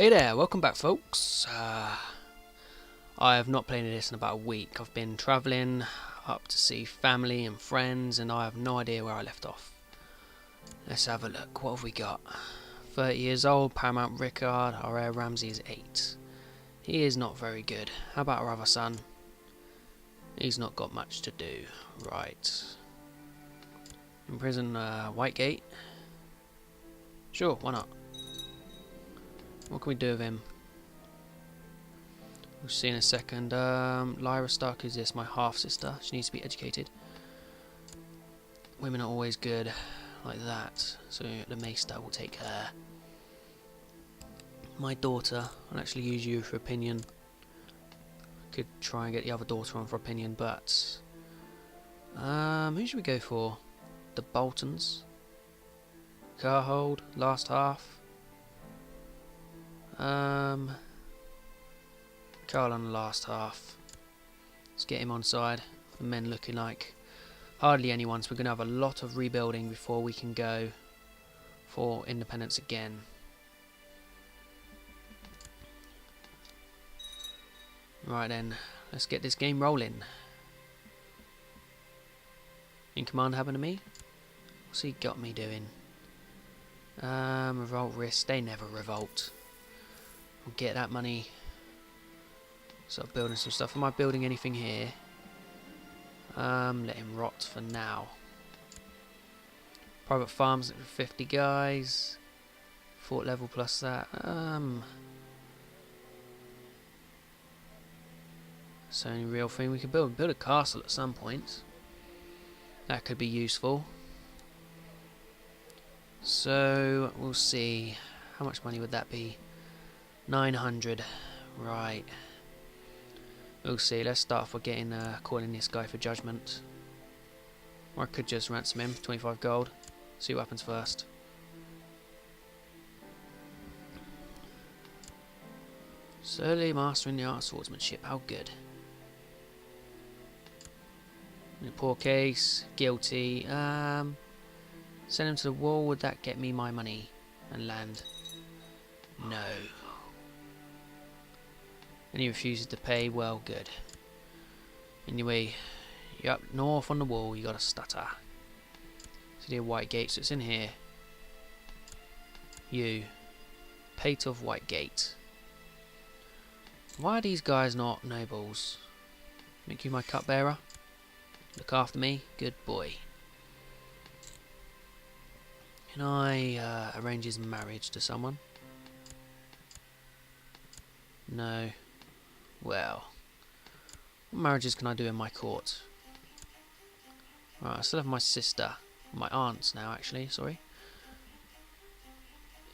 Hey there, welcome back folks. I have not played this in about a week. I've been travelling up to see family and friends and I have no idea where I left off. Let's have a look. What have we got? 30 years old, Paramount Rickard, our heir Ramsey is 8. He is not very good. How about our other son? He's not got much to do. Right. Imprison Whitegate. Sure, why not? What can we do with him? We'll see in a second. Lyra Stark is this, my half-sister. She needs to be educated. Women are always good like that. So the Maester will take her. My daughter, I'll actually use you for opinion. Could try and get the other daughter on for opinion, but... who should we go for? The Boltons. Carhold, last half. Carl on the last half. Let's get him on side. The men looking like hardly anyone, so we're going to have a lot of rebuilding before we can go for independence again. Right then, let's get this game rolling. In command happened to me? What's he got me doing? Revolt risk, they never revolt. We'll get that money. Start building some stuff. Am I building anything here? Let him rot for now. Private farms for 50 guys. Fort level plus that. It's the only real thing we can build. Build a castle at some point. That could be useful. So we'll see. How much money would that be? 900. Right. We'll see. Let's start off with getting calling this guy for judgment. Or I could just ransom him. 25 gold. See what happens first. Slowly mastering the art of swordsmanship. How good. In a poor case. Guilty. Send him to the wall. Would that get me my money and land? No. And he refuses to pay. Well, good. Anyway, you're up north on the wall. You got a stutter. See the Whitegate. So it's in here. You. Pate of Whitegate. Why are these guys not nobles? Make you my cupbearer. Look after me. Good boy. Can I arrange his marriage to someone? No. Well, what marriages can I do in my court? Right, I still have my sister. My aunts now, actually, sorry.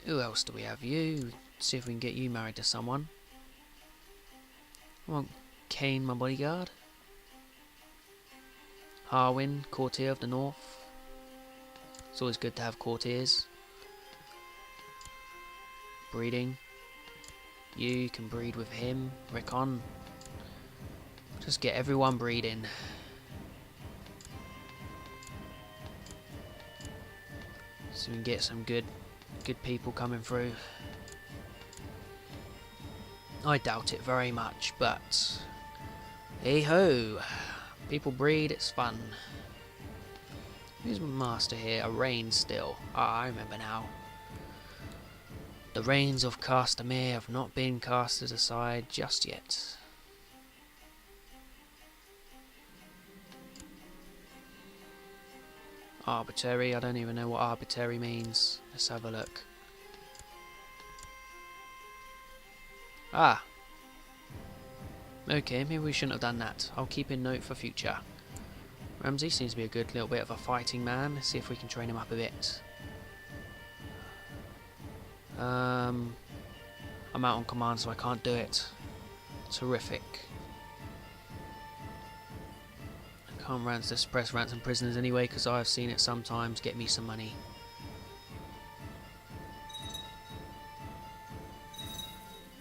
Who else do we have? You. See if we can get you married to someone. I want Kane, my bodyguard. Harwin, courtier of the north. It's always good to have courtiers. Breeding. You can breed with him. Rickon. Just get everyone breeding. So we can get some good people coming through. I doubt it very much, but hey ho. People breed, it's fun. Who's my master here? A Rain still. Ah, I remember now. The reins of Castamere have not been casted aside just yet. Arbitrary, I don't even know what arbitrary means. Let's have a look. Ah. Okay, maybe we shouldn't have done that. I'll keep in note for future. Ramsey seems to be a good little bit of a fighting man. Let's see if we can train him up a bit. I'm out on command, so I can't do it. Terrific. I can't suppress ransom prisoners anyway, because I've seen it sometimes get me some money.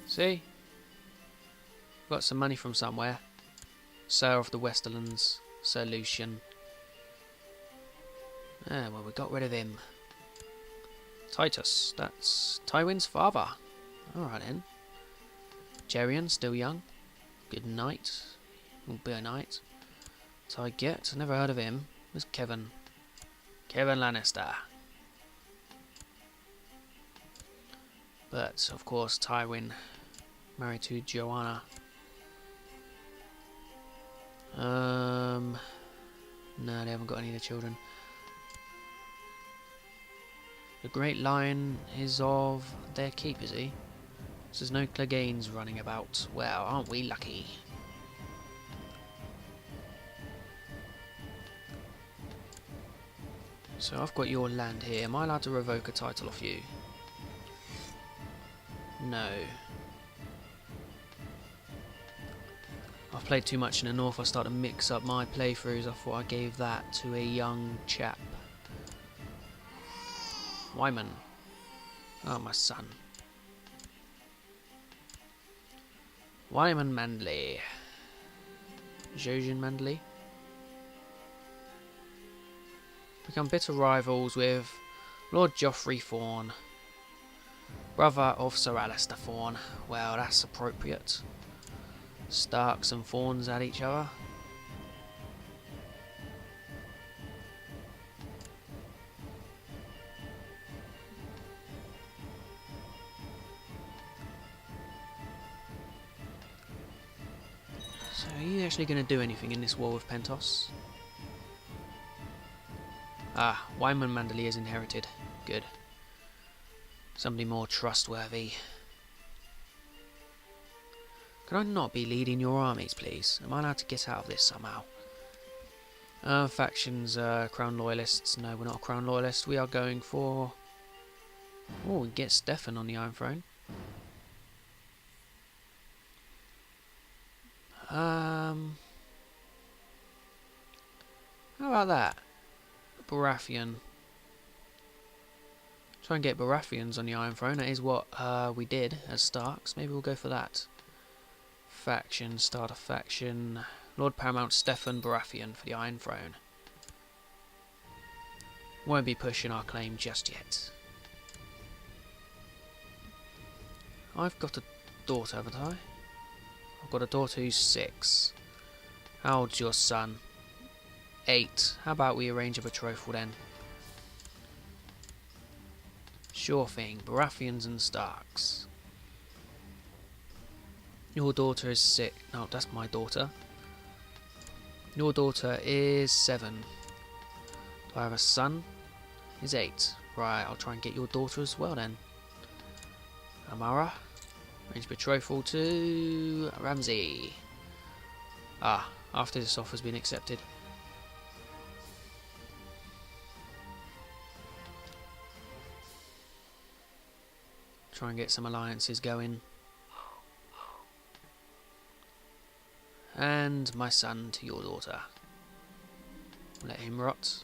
See? Got some money from somewhere. Sir of the Westerlands. Sir Lucian. Ah, well, we got rid of him. Titus, that's Tywin's father. Alright then. Jerian, still young. Good knight. Will be a knight. So I get. Never heard of him. Where's Kevin? Kevin Lannister. But, of course, Tywin. Married to Joanna. No, they haven't got any of the children. The Great Lion is of their keep, is he? So there's no Cleganes running about. Well, aren't we lucky? So I've got your land here. Am I allowed to revoke a title off you? No. I've played too much in the north. I started to mix up my playthroughs. I thought I gave that to a young chap. Wyman. Oh, my son. Wyman Mandley. Jojen Mandley. Become bitter rivals with Lord Joffrey Fawn, brother of Sir Alistair Fawn. Well, that's appropriate. Starks and Fawns at each other. So are you actually going to do anything in this war with Pentos? Ah, Wyman Mandalay is inherited. Good. Somebody more trustworthy. Can I not be leading your armies, please? Am I allowed to get out of this somehow? Factions, Crown Loyalists. No, we're not a Crown Loyalist. We are going for... Oh, we get Stefan on the Iron Throne. How about that? Baratheon. Try and get Baratheons on the Iron Throne. That is what we did as Starks. Maybe we'll go for that. Faction, start a faction. Lord Paramount Stefan Baratheon for the Iron Throne. Won't be pushing our claim just yet. I've got a daughter, haven't I? I've got a daughter who's 6. How old's your son? 8. How about we arrange a betrothal then? Sure thing. Baratheons and Starks. Your daughter is 6. No, that's my daughter. Your daughter is 7. Do I have a son? He's 8. Right, I'll try and get your daughter as well then. Amara. Arrange betrothal to Ramsay. Ah, after this offer's been accepted. Try and get some alliances going. And my son to your daughter. Let him rot.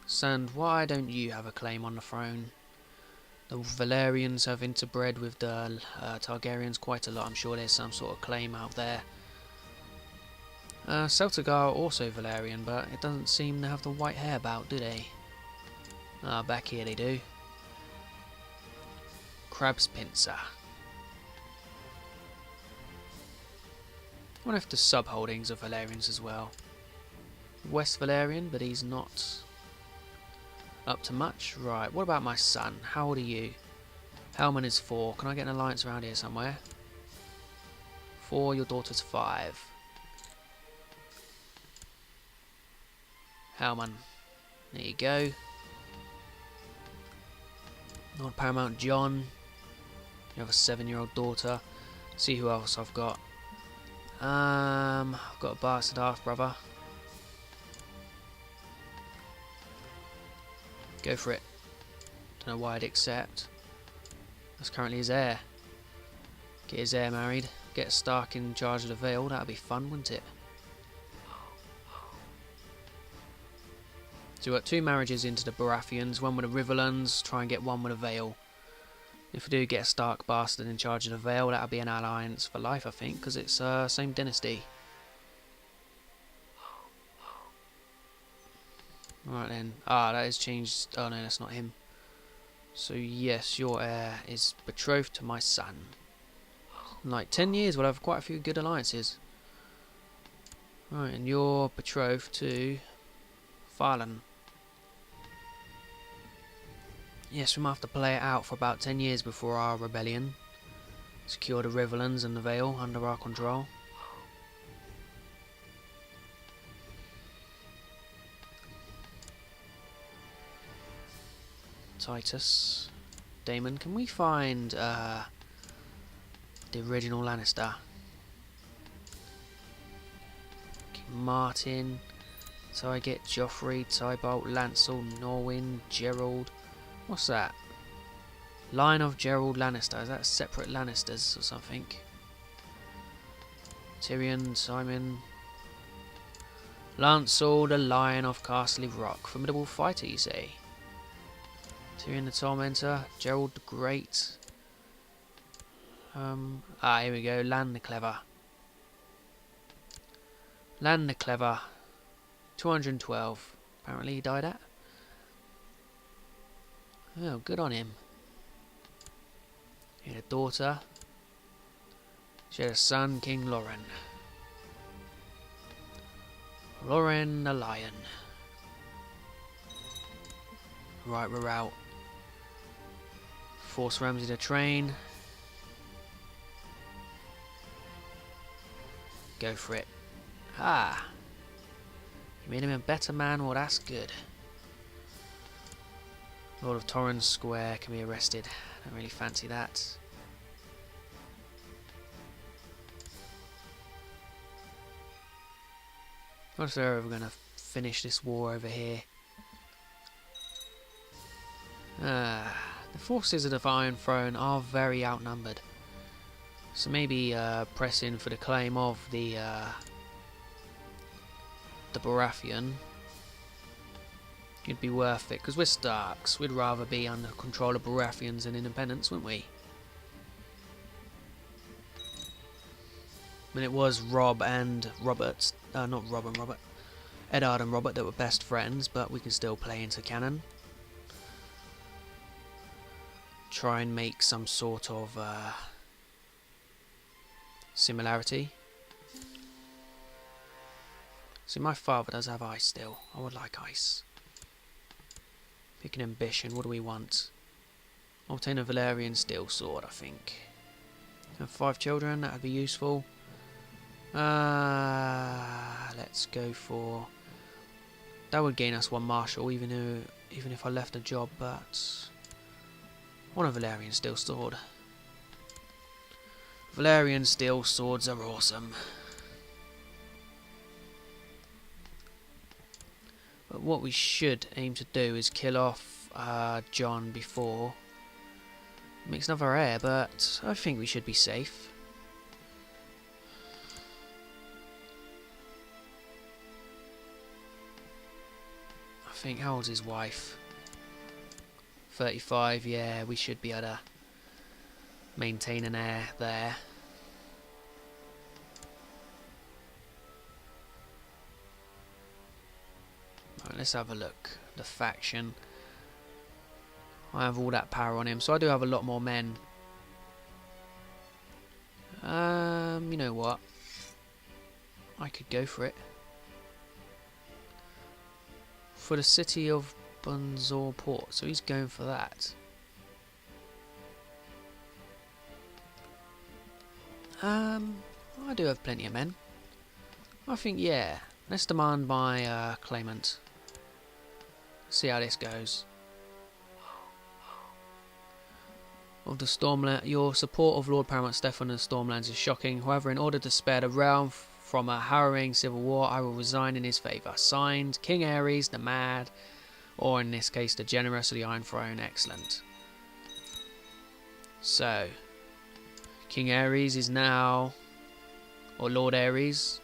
Son, why don't you have a claim on the throne? The Valerians have interbred with the Targaryens quite a lot. I'm sure there's some sort of claim out there. Celtigar are also Valerian, but it doesn't seem to have the white hair about, do they? Ah, back here they do. Crab's Pincer. I wonder if the subholdings are Valerians as well. West Valerian, but he's not up to much. Right, what about my son? How old are you? Helman is 4. Can I get an alliance around here somewhere? 4, your daughter's 5. Helman. There you go. Lord Paramount John. You have a 7-year-old daughter. See who else I've got. I've got a bastard half-brother. Go for it. Don't know why I'd accept. That's currently his heir. Get his heir married. Get Stark in charge of the Vale. That'd be fun, wouldn't it? So we've got 2 marriages into the Baratheons. One with the Riverlands. Try and get one with the Vale. If we do get a Stark bastard in charge of the Vale, that'll be an alliance for life, I think, because it's same dynasty. Right then. Ah, that has changed. Oh no, that's not him. So yes, your heir is betrothed to my son. In like 10 years we'll have quite a few good alliances. Right, and you're betrothed to Farlan. Yes, we might have to play it out for about 10 years before our rebellion. Secure the Riverlands and the Vale under our control. Titus. Damon, can we find the original Lannister? Okay, Martin. So I get Joffrey, Tybalt, Lancel, Norwin, Gerald. What's that? Line of Gerald Lannister. Is that separate Lannisters or something? Tyrion, Simon. Lancel, the Lion of Castle Rock. Formidable fighter, you say? Tyrion the Tormentor. Gerald the Great. Here we go. Lan the Clever. Lan the Clever. 212. Apparently he died at. Oh, good on him. He had a daughter. She had a son, King Loren. Loren the Lion. Right, we're out. Force Ramsay to train. Go for it. Ah! You made him a better man, well that's good. Lord of Torrens Square can be arrested. Don't really fancy that. Not if they're ever going to finish this war over here. The forces of the Iron Throne are very outnumbered. So maybe pressing for the claim of the Baratheon it'd be worth it, because we're Starks. We'd rather be under control of Baratheons and independents, wouldn't we? I mean, it was Rob and Robert, not Rob and Robert, Eddard and Robert that were best friends, but we can still play into canon. Try and make some sort of similarity. See, my father does have ice still. I would like ice. Pick an ambition. What do we want? Obtain a Valerian steel sword, I think. Have 5 children. That would be useful. Let's go for. That would gain us 1 marshal, even if I left a job. But I want a Valerian steel sword. Valerian steel swords are awesome. But what we should aim to do is kill off John before he makes another heir, but I think we should be safe. I think, how old's his wife? 35, yeah, we should be able to maintain an heir there. Right, let's have a look. The faction. I have all that power on him, so I do have a lot more men. You know what? I could go for it. For the city of Bunzor Port, so he's going for that. I do have plenty of men. I think, yeah. Let's demand my claimant. See how this goes. Of the Stormland, your support of Lord Paramount Stefan and Stormlands is shocking. However, in order to spare the realm from a harrowing civil war, I will resign in his favour. Signed, King Ares the Mad, or in this case, the Generous of the Iron Throne. Excellent. So, King Ares is now, or Lord Ares,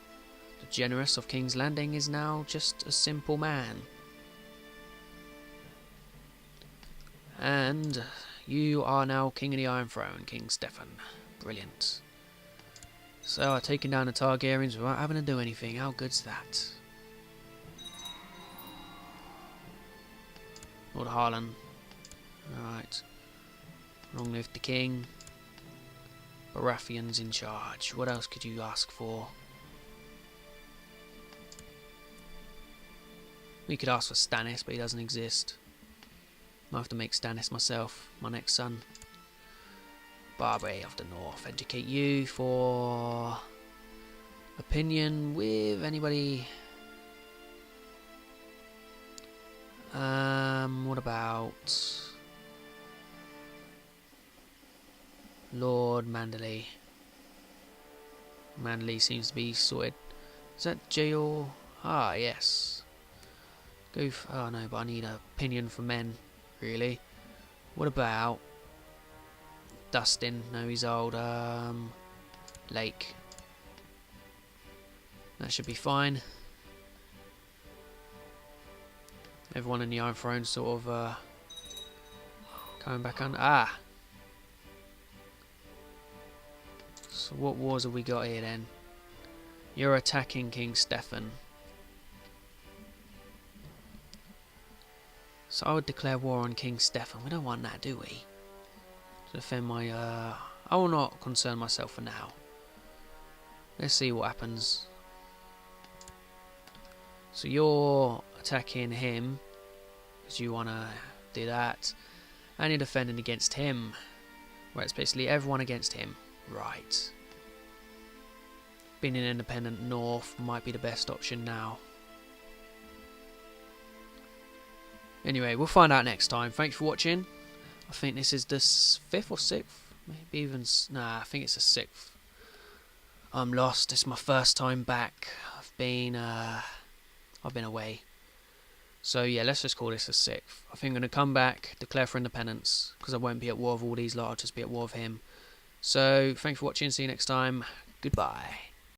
the Generous of King's Landing, is now just a simple man. And you are now King of the Iron Throne, King Stefan. Brilliant. So I've taken down the Targaryens without having to do anything. How good's that? Lord Harlan. Alright. Long live the king. Baratheon's in charge. What else could you ask for? We could ask for Stannis, but he doesn't exist. Might have to make Stannis myself, my next son. Barbary of the North. Educate you for opinion with anybody. What about Lord Manderley? Manderley seems to be sorted. Is that jail? Ah, yes. Go. Oh no, but I need an opinion for men. Really? What about Dustin? No, he's old. Lake. That should be fine. Everyone in the Iron Throne sort of coming back on. Ah! So what wars have we got here then? You're attacking King Stefan. So I would declare war on King Stefan. We don't want that, do we? To defend my... I will not concern myself for now. Let's see what happens. So you're attacking him because you want to do that, and you're defending against him, where it's basically everyone against him. Right. Being an independent north might be the best option now. Anyway, we'll find out next time. Thanks for watching. I think this is the 5th or 6th, maybe even... Nah, I think it's the 6th. I'm lost. It's my first time back. I've been away. So yeah, let's just call this the 6th. I think I'm going to come back, declare for independence, because I won't be at war with all these lot, I'll just be at war with him. So, thanks for watching, see you next time, goodbye.